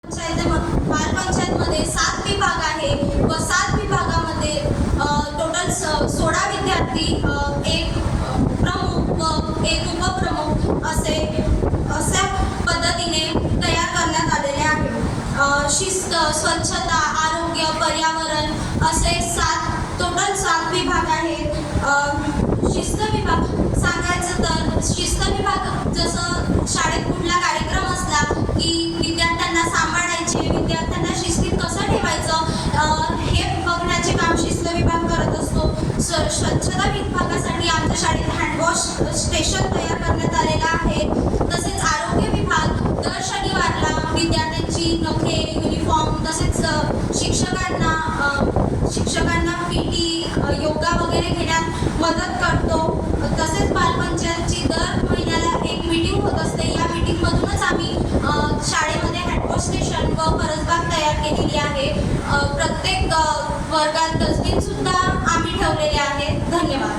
बालपंचायतमध्ये 7 विभाग आहे व 7 विभागामध्ये टोटल 16 विद्यार्थी, एक प्रमुख व एक उपप्रमुख अशा पद्धतीने तयार करण्यात आलेले आहे। शिस्त, स्वच्छता, आरोग्य, पर्यावरण असे टोटल 7 विभाग आहेत। शिस्त विभाग सांगायचं तर शिस्त विभाग जसं शाळेत कुठला कार्यक्रम असला की विद्यार्थ्यांना सांभाळायचे, विद्यार्थ्यांना शिस्तीत कसं ठेवायचं हे बघण्याचे काम शिस्त विभाग करत असतो। स्वच्छता विभागासाठी आमच्या शाळेत हँडवॉश स्टेशन तयार करण्यात आलेलं आहे। तसेच आरोग्य विभाग दर शनिवारला विद्यार्थ्यांची नखे, युनिफॉर्म तसेच शिक्षकांना PT, योगा वगैरे घेण्यात मदत करतो। तसेच बालपंचायतची दर महिन्याला एक मीटिंग होत असते। या मीटिंगमधूनच आम्ही शाळेमध्ये हँडवॉश स्टेशन व परसबाग तयार केलेली आहे। प्रत्येक वर्गात डस्टबिन सुद्धा आम्ही ठेवलेले आहेत। धन्यवाद।